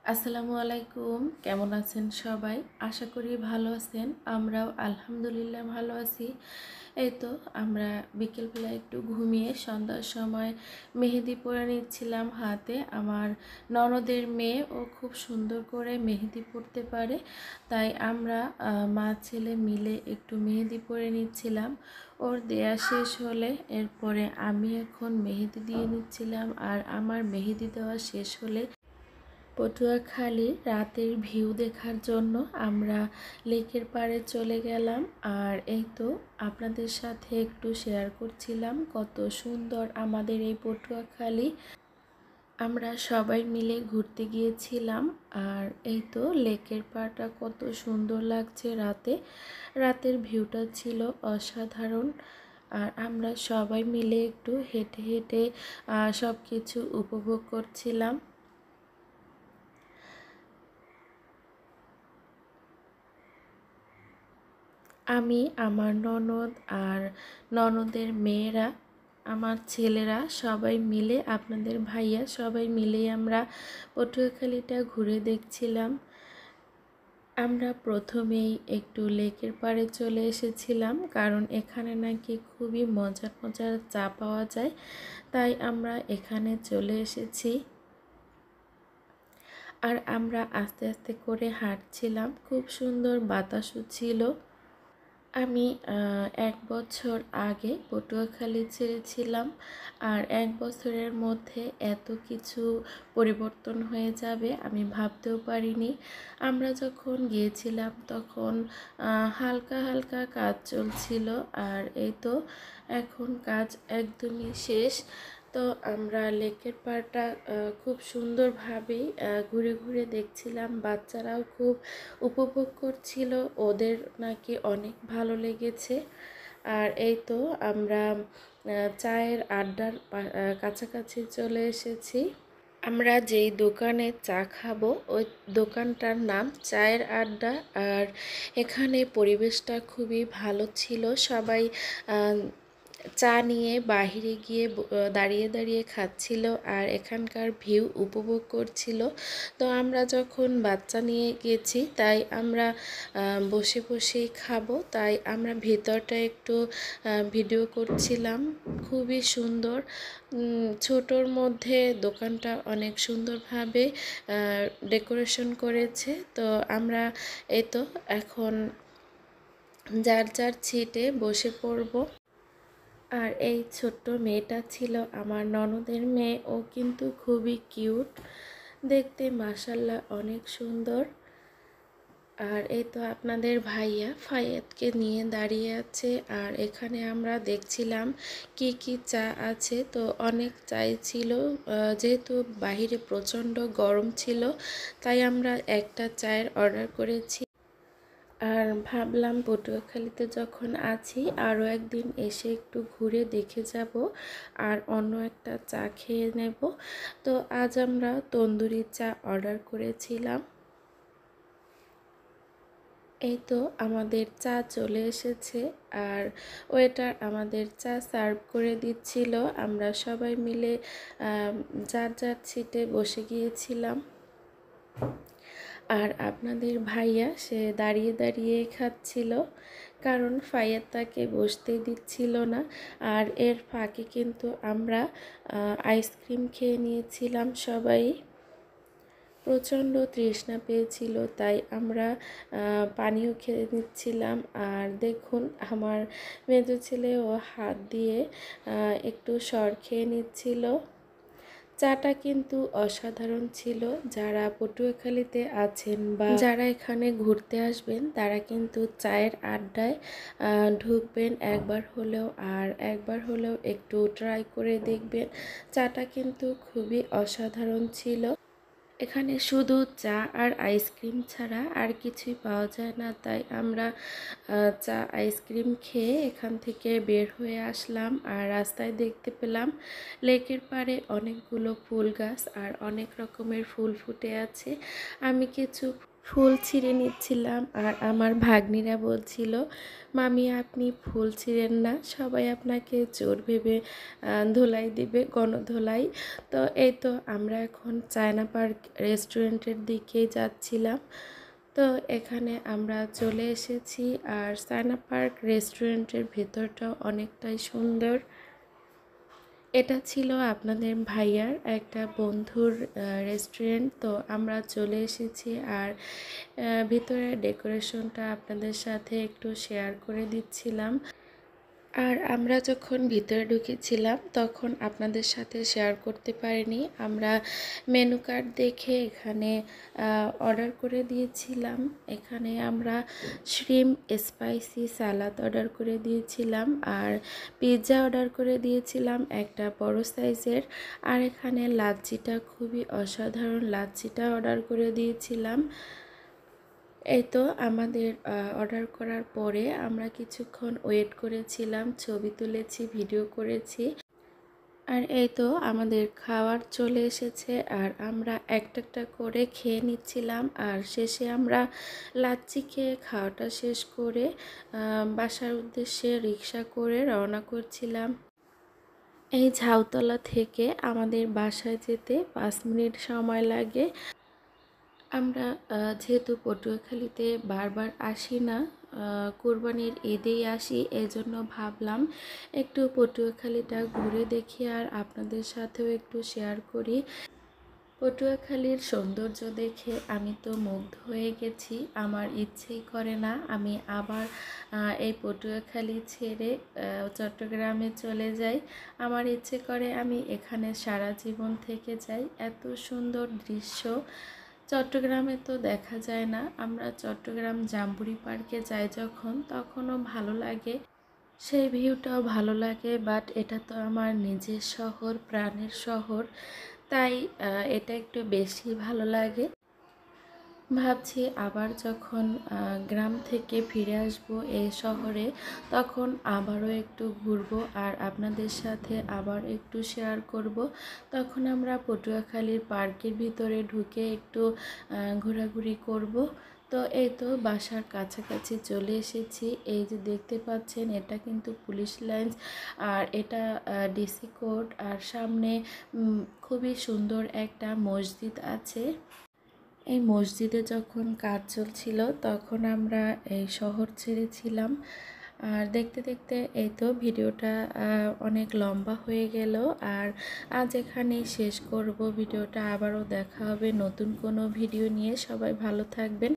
আসসালামু আলাইকুম। কেমন আছেন সবাই? আশা করি ভালো আছেন। আমরাও আলহামদুলিল্লাহ ভালো আছি। এই তো আমরা বিকেলবেলা একটু ঘুমিয়ে সন্ধ্যার সময় মেহেদি পরে নিচ্ছিলাম হাতে। আমার ননদের মেয়ে ও খুব সুন্দর করে মেহেদি পরতে পারে, তাই আমরা মা ছেলে মিলে একটু মেহেদি পরে নিচ্ছিলাম। ওর দেয়া শেষ হলে এরপরে আমি এখন মেহেদি দিয়ে নিচ্ছিলাম, আর আমার মেহেদি দেওয়া শেষ হলে পটুয়াখালী রাতের ভিউ দেখার জন্য আমরা লেকের পাড়ে চলে গেলাম। আর এই তো আপনাদের সাথে একটু শেয়ার করছিলাম কত সুন্দর আমাদের এই পটুয়াখালী। আমরা সবাই মিলে ঘুরতে গিয়েছিলাম, আর এই তো লেকের পাড়টা কত সুন্দর লাগছে রাতের ভিউটা ছিল অসাধারণ। আর আমরা সবাই মিলে একটু হেঁটে হেঁটে সব কিছু উপভোগ করছিলাম। আমি, আমার ননদ আর ননদের মেয়েরা, আমার ছেলেরা সবাই মিলে, আপনাদের ভাইয়া সবাই মিলে আমরা পটুয়াখালীটা ঘুরে দেখছিলাম। আমরা প্রথমেই একটু লেকের পাড়ে চলে এসেছিলাম, কারণ এখানে নাকি খুবই মজার মজার চা পাওয়া যায়, তাই আমরা এখানে চলে এসেছি। আর আমরা আস্তে আস্তে করে হাঁটছিলাম, খুব সুন্দর বাতাসও ছিল। আমি 1 বছর আগে পটুয়াখালী ছেড়েছিলাম, আর 1 বছরের মধ্যে এত কিছু পরিবর্তন হয়ে যাবে আমি ভাবতেও পারিনি। আমরা যখন গিয়েছিলাম তখন হালকা হালকা কাজ চলছিল, আর এই তো এখন কাজ একদমই শেষ। তো আমরা লেকের পাড়টা খুব সুন্দরভাবেই ঘুরে ঘুরে দেখছিলাম। বাচ্চারাও খুব উপভোগ করছিল, ওদের নাকি অনেক ভালো লেগেছে। আর এই তো আমরা চায়ের আড্ডার কাছাকাছি চলে এসেছি। আমরা যেই দোকানে চা খাবো ওই দোকানটার নাম চায়ের আড্ডা। আর এখানে পরিবেশটা খুবই ভালো ছিল। সবাই চা নিয়ে বাহিরে গিয়ে দাঁড়িয়ে দাঁড়িয়ে খাচ্ছিল আর এখানকার ভিউ উপভোগ করছিল। তো আমরা যখন বাচ্চা নিয়ে গেছি তাই আমরা বসে বসেই খাবো, তাই আমরা ভেতরটা একটু ভিডিও করছিলাম। খুবই সুন্দর, ছোটোর মধ্যে দোকানটা অনেক সুন্দরভাবে ডেকোরেশন করেছে। তো আমরা এই তো এখন যার যার সিটে বসে পড়ব। আর এই ছোট্ট মেয়েটা ছিল আমার ননদের মেয়ে, ও কিন্তু খুবই কিউট দেখতে, মাশাল্লাহ অনেক সুন্দর। আর এই তো আপনাদের ভাইয়া ফায়েতকে নিয়ে দাঁড়িয়ে আছে। আর এখানে আমরা দেখছিলাম কি কি চা আছে, তো অনেক চাই ছিল। যেহেতু বাহিরে প্রচণ্ড গরম ছিল তাই আমরা একটা চায়ের অর্ডার করেছি। আর ভাবলাম পটুয়াখালীতে যখন আছি আরও একদিন এসে একটু ঘুরে দেখে যাব আর অন্য একটা চা খেয়ে নেব। তো আজ আমরা তন্দুরি চা অর্ডার করেছিলাম। এই তো আমাদের চা চলে এসেছে, আর ওয়েটার আমাদের চা সার্ভ করে দিচ্ছিল। আমরা সবাই মিলে যার যার সিটে বসে গিয়েছিলাম। আর আপনাদের ভাইয়া সে দাঁড়িয়ে দাঁড়িয়ে খাচ্ছিল, কারণ ফাইয়ার তাকে বসতে দিচ্ছিল না। আর এর ফাঁকে কিন্তু আমরা আইসক্রিম খেয়ে নিয়েছিলাম সবাই। প্রচণ্ড তৃষ্ণা পেয়েছিল তাই আমরা পানিও খেয়ে নিচ্ছিলাম। আর দেখুন আমার মেজো ছেলেও হাত দিয়ে একটু সর খেয়ে নিচ্ছিল। চাটা কিন্তু অসাধারণ ছিল। যারা পটুয়াখালীতে আছেন বা যারা এখানে ঘুরতে আসবেন তারা কিন্তু চায়ের আড্ডায় ঢুকবেন একবার হলেও, আর একবার হলেও একটু ট্রাই করে দেখবেন। চাটা কিন্তু খুবই অসাধারণ ছিল। এখানে শুধু চা আর আইসক্রিম ছাড়া আর কিছুই পাওয়া যায় না, তাই আমরা চা আইসক্রিম খেয়ে এখান থেকে বের হয়ে আসলাম। আর রাস্তায় দেখতে পেলাম লেকের পাড়ে অনেকগুলো ফুল গাছ আর অনেক রকমের ফুল ফুটে আছে। আমি কিছু ফুল ছিঁড়ে নিচ্ছিলাম। আর আমার ভাগ্নিরা বলছিল, মামি আপনি ফুল ছিঁড়েন না, সবাই আপনাকে চোর ভেবে ধোলাই দিবে, গণধোলাই। তো এই তো আমরা এখন চায়না পার্ক রেস্টুরেন্টের দিকেই যাচ্ছিলাম। তো এখানে আমরা চলে এসেছি। আর চায়না পার্ক রেস্টুরেন্টের ভেতরটাও অনেকটাই সুন্দর। এটা ছিল আপনাদের ভাইয়ার একটা বন্ধুর রেস্টুরেন্ট। তো আমরা চলে এসেছি। আর ভিতরে ডেকোরেশনটা আপনাদের সাথে একটু শেয়ার করে দিচ্ছিলাম। আর আমরা যখন ভিতরে ঢুকেছিলাম তখন আপনাদের সাথে শেয়ার করতে পারিনি। আমরা মেনু কার্ড দেখে এখানে অর্ডার করে দিয়েছিলাম। এখানে আমরা শ্রিম্প স্পাইসি সালাদ অর্ডার করে দিয়েছিলাম, আর পিৎজা অর্ডার করে দিয়েছিলাম একটা বড় সাইজের। আর এখানে লাচ্ছিটা খুবই অসাধারণ, লাচ্ছিটা অর্ডার করে দিয়েছিলাম। এই তো আমাদের অর্ডার করার পরে আমরা কিছুক্ষণ ওয়েট করেছিলাম, ছবি তুলেছি, ভিডিও করেছি। আর এই তো আমাদের খাবার চলে এসেছে। আর আমরা একটা একটা করে খেয়ে নিচ্ছিলাম। আর শেষে আমরা লাচ্ছি খেয়ে খাওয়াটা শেষ করে বাসার উদ্দেশ্যে রিক্সা করে রওনা করছিলাম। এই ঝাউতলা থেকে আমাদের বাসায় যেতে 5 মিনিট সময় লাগে। আমরা যেহেতু পটুয়াখালীতে বারবার আসি না, কোরবানির ঈদেই আসি, এজন্য ভাবলাম একটু পটুয়াখালীটা ঘুরে দেখি আর আপনাদের সাথেও একটু শেয়ার করি। পটুয়াখালীর সৌন্দর্য দেখে আমি তো মুগ্ধ হয়ে গেছি। আমার ইচ্ছেই করে না আমি আবার এই পটুয়াখালী ছেড়ে চট্টগ্রামে চলে যাই। আমার ইচ্ছে করে আমি এখানে সারা জীবন থেকে যাই। এত সুন্দর দৃশ্য চট্টগ্রামে তো দেখা যায় না। আমরা চট্টগ্রাম জাম্বুরি পার্কে যাই যখন, তখনও ভালো লাগে, সেই ভিউটাও ভালো লাগে। বাট এটা তো আমার নিজের শহর, প্রাণের শহর, তাই এটা একটু বেশি ভালো লাগে। ভাবছি আবার যখন গ্রাম থেকে ফিরে আসব এই শহরে, তখন আবারও একটু ঘুরবো আর আপনাদের সাথে আবার একটু শেয়ার করব। তখন আমরা পটুয়াখালীর পার্কের ভিতরে ঢুকে একটু ঘোরাঘুরি করব। তো এই তো বাসার কাছাকাছি চলে এসেছি। এই যে দেখতে পাচ্ছেন, এটা কিন্তু পুলিশ লাইন্স, আর এটা ডিসি কোর্ট। আর সামনে খুবই সুন্দর একটা মসজিদ আছে। এই মসজিদে যখন কাজ চলছিল তখন আমরা এই শহর ছেড়েছিলাম। আর দেখতে দেখতে এই তো ভিডিওটা অনেক লম্বা হয়ে গেল। আর আজ এখানেই শেষ করব ভিডিওটা। আবারও দেখা হবে নতুন কোনো ভিডিও নিয়ে। সবাই ভালো থাকবেন।